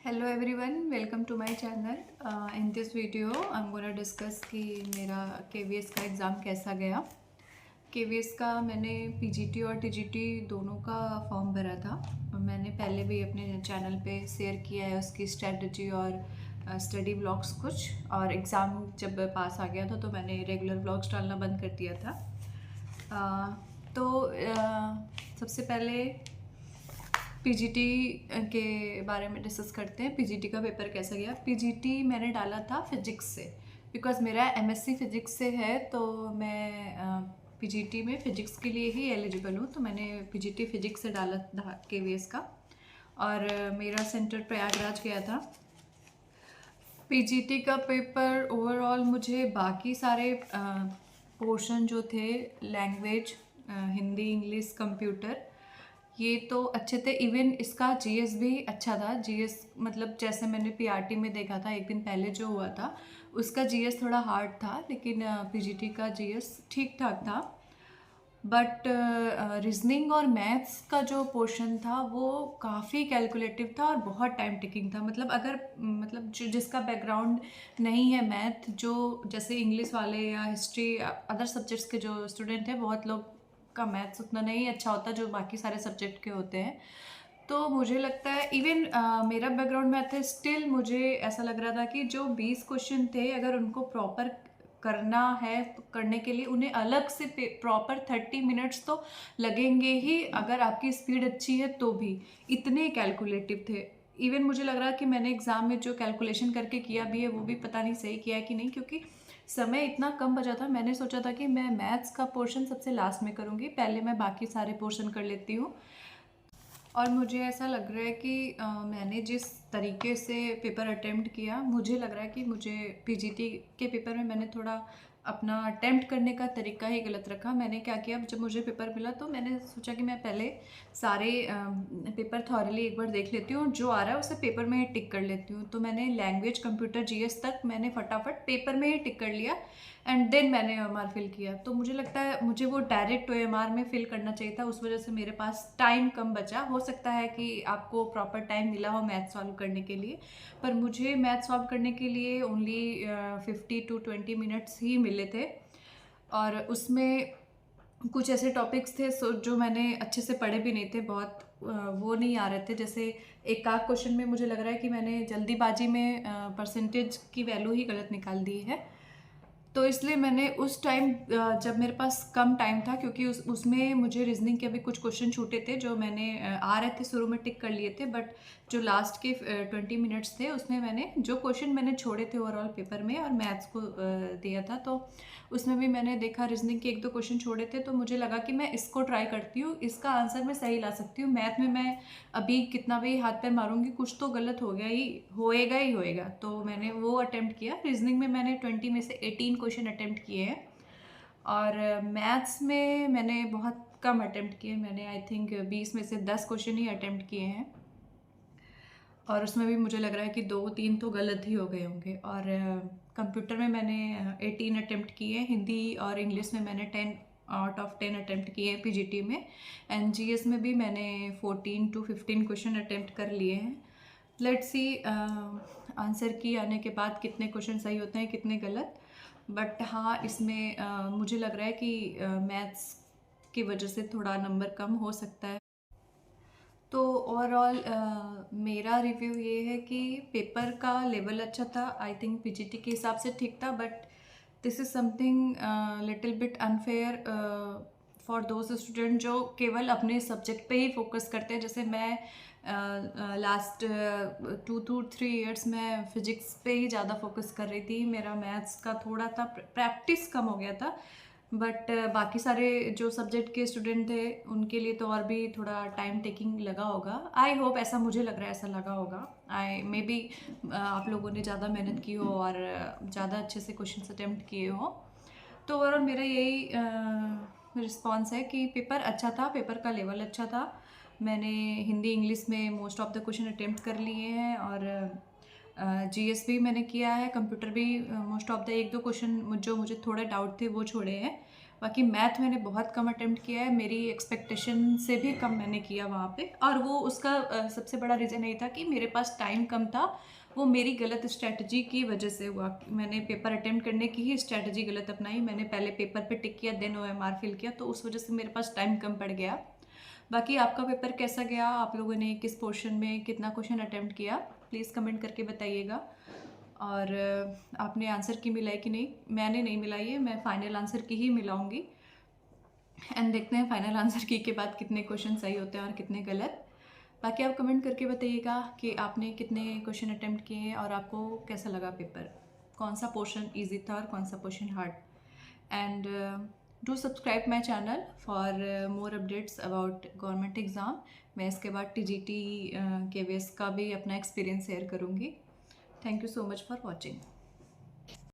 Hello everyone, welcome to my channel. In this video, I'm gonna discuss कि मेरा KVS का exam कैसा गया। KVS का मैंने PGT और TGT दोनों का फॉर्म भरा था और मैंने पहले भी अपने चैनल पे शेयर किया है उसकी स्ट्रेटजी और स्टडी ब्लॉग्स कुछ। और एग्ज़ाम जब पास आ गया था तो मैंने रेगुलर ब्लॉग्स डालना बंद कर दिया था। सबसे पहले पीजीटी के बारे में डिस्कस करते हैं। पीजीटी का पेपर कैसा गया। पीजीटी मैंने डाला था फिजिक्स से, बिकॉज मेरा एमएससी फिजिक्स से है तो मैं पीजीटी में फ़िज़िक्स के लिए ही एलिजिबल हूँ। तो मैंने पीजीटी फिजिक्स से डाला था केवीएस का और मेरा सेंटर प्रयागराज गया था। पीजीटी का पेपर ओवरऑल मुझे बाकी सारे पोर्शन जो थे लैंग्वेज, हिंदी, इंग्लिश, कंप्यूटर, ये तो अच्छे थे। इवन इसका जीएस भी अच्छा था। जीएस मतलब जैसे मैंने पीआरटी में देखा था एक दिन पहले जो हुआ था, उसका जीएस थोड़ा हार्ड था, लेकिन पीजीटी का जीएस ठीक ठाक था। बट रीजनिंग और मैथ्स का जो पोर्शन था वो काफ़ी कैलकुलेटिव था और बहुत टाइम टेकिंग था। मतलब जिसका बैकग्राउंड नहीं है मैथ, जो जैसे इंग्लिश वाले या हिस्ट्री अदर सब्जेक्ट्स के जो स्टूडेंट हैं, बहुत लोग का मैथ्स उतना नहीं अच्छा होता जो बाकी सारे सब्जेक्ट के होते हैं। तो मुझे लगता है इवन मेरा बैकग्राउंड मैथ है, स्टिल मुझे ऐसा लग रहा था कि जो 20 क्वेश्चन थे अगर उनको प्रॉपर करना है तो करने के लिए उन्हें अलग से प्रॉपर 30 मिनट्स तो लगेंगे ही, अगर आपकी स्पीड अच्छी है तो भी। इतने कैलकुलेटिव थे। इवन मुझे लग रहा है कि मैंने एग्ज़ाम में जो कैलकुलेशन करके किया भी है वो भी पता नहीं सही किया है कि नहीं, क्योंकि समय इतना कम बचा था। मैंने सोचा था कि मैं मैथ्स का पोर्शन सबसे लास्ट में करूँगी, पहले मैं बाकी सारे पोर्शन कर लेती हूँ। और मुझे ऐसा लग रहा है कि मैंने जिस तरीके से पेपर अटेम्प्ट किया, मुझे लग रहा है कि मुझे पीजीटी के पेपर में मैंने थोड़ा अपना अटेम्प्ट करने का तरीका ही गलत रखा। मैंने क्या किया, जब मुझे पेपर मिला तो मैंने सोचा कि मैं पहले सारे पेपर थॉरली एक बार देख लेती हूँ, जो आ रहा है उसे पेपर में ही टिक कर लेती हूँ। तो मैंने लैंग्वेज, कंप्यूटर, जीएस तक मैंने फटाफट पेपर में ही टिक कर लिया एंड देन मैंने ओएमआर फिल किया। तो मुझे लगता है मुझे वो डायरेक्ट ओएमआर में फिल करना चाहिए था, उस वजह से मेरे पास टाइम कम बचा। हो सकता है कि आपको प्रॉपर टाइम मिला हो मैथ सॉल्व करने के लिए, पर मुझे मैथ सॉल्व करने के लिए ओनली 50 to 20 मिनट्स ही मिले थे। और उसमें कुछ ऐसे टॉपिक्स थे जो मैंने अच्छे से पढ़े भी नहीं थे, बहुत वो नहीं आ रहे थे। जैसे एक आध क्वेश्चन में मुझे लग रहा है कि मैंने जल्दीबाजी में परसेंटेज की वैल्यू ही गलत निकाल दी है। तो इसलिए मैंने उस टाइम जब मेरे पास कम टाइम था, क्योंकि उसमें मुझे रीजनिंग के भी कुछ क्वेश्चन छूटे थे जो मैंने आ रहे थे शुरू में टिक कर लिए थे, बट जो लास्ट के 20 मिनट्स थे उसमें मैंने जो क्वेश्चन मैंने छोड़े थे ओवरऑल पेपर में और मैथ्स को दिया था, तो उसमें भी मैंने देखा रीजनिंग के एक दो क्वेश्चन छोड़े थे। तो मुझे लगा कि मैं इसको ट्राई करती हूँ, इसका आंसर मैं सही ला सकती हूँ। मैथ में मैं अभी कितना भी हाथ पैर मारूंगी कुछ तो गलत हो गया ही होएगा। तो मैंने वो अटेम्प्ट किया। रीजनिंग में मैंने 20 में से 18 क्वेश्चन अटेम्प्ट किए हैं और मैथ्स में मैंने बहुत कम अटेम्प्ट किए। मैंने आई थिंक 20 में से 10 क्वेश्चन ही अटेम्प्ट किए हैं और उसमें भी मुझे लग रहा है कि 2-3 तो गलत ही हो गए होंगे। और कंप्यूटर में मैंने 18 अटेम्प्ट किए। हिंदी और इंग्लिश में मैंने 10 आउट ऑफ 10 अटेम्प्ट किए हैं पीजीटी में। एंड जीएस में भी मैंने 14 to 15 क्वेश्चन अटेम्प्ट कर लिए हैं। लेट्स सी आंसर की आने के बाद कितने क्वेश्चन सही होते हैं कितने गलत। बट हाँ, इसमें मुझे लग रहा है कि मैथ्स की वजह से थोड़ा नंबर कम हो सकता है। तो ओवरऑल मेरा रिव्यू ये है कि पेपर का लेवल अच्छा था। आई थिंक पीजीटी के हिसाब से ठीक था, but this is something little bit unfair for those student जो केवल अपने सब्जेक्ट पे ही फोकस करते हैं। जैसे मैं लास्ट 2 to 3 ईयर्स में फ़िज़िक्स पे ही ज़्यादा फोकस कर रही थी। मेरा मैथ्स का थोड़ा था, प्रैक्टिस कम हो गया था। बट बाकी सारे जो सब्जेक्ट के स्टूडेंट थे उनके लिए तो और भी थोड़ा टाइम टेकिंग लगा होगा। आई होप, ऐसा मुझे लग रहा है ऐसा लगा होगा। आई मे बी आप लोगों ने ज़्यादा मेहनत की हो और ज़्यादा अच्छे से क्वेश्चन अटेम्प्ट किए हो। तो ओवरऑल मेरा यही रिस्पॉन्स है कि पेपर अच्छा था, पेपर का लेवल अच्छा था। मैंने हिंदी इंग्लिश में most of the question attempt कर लिए हैं और जीएस भी मैंने किया है। कंप्यूटर भी मोस्ट ऑफ द एक दो क्वेश्चन जो मुझे थोड़े डाउट थे वो छोड़े हैं। बाकी मैथ मैंने बहुत कम अटेम्प्ट किया है, मेरी एक्सपेक्टेशन से भी कम मैंने किया वहाँ पे, और वो उसका सबसे बड़ा रीज़न यही था कि मेरे पास टाइम कम था। वो मेरी गलत स्ट्रैटेजी की वजह से हुआ। मैंने पेपर अटेम्प्ट करने की ही स्ट्रैटेजी गलत अपनाई। मैंने पहले पेपर पे टिक किया, देन OMR फिल किया, तो उस वजह से मेरे पास टाइम कम पड़ गया। बाकी आपका पेपर कैसा गया, आप लोगों ने किस पोर्शन में कितना क्वेश्चन अटेम्प्ट किया, प्लीज़ कमेंट करके बताइएगा। और आपने आंसर की मिलाई कि नहीं? मैंने नहीं मिलाई है, मैं फाइनल आंसर की ही मिलाऊंगी। एंड देखते हैं फाइनल आंसर की के बाद कितने क्वेश्चन सही होते हैं और कितने गलत। बाकी आप कमेंट करके बताइएगा कि आपने कितने क्वेश्चन अटेम्प्ट किए हैं और आपको कैसा लगा पेपर, कौन सा पोर्शन इजी था और कौन सा portion hard. And do subscribe my channel for more updates about government exam. मैं इसके बाद TGT KVS का भी अपना एक्सपीरियंस शेयर करूँगी। Thank you so much for watching.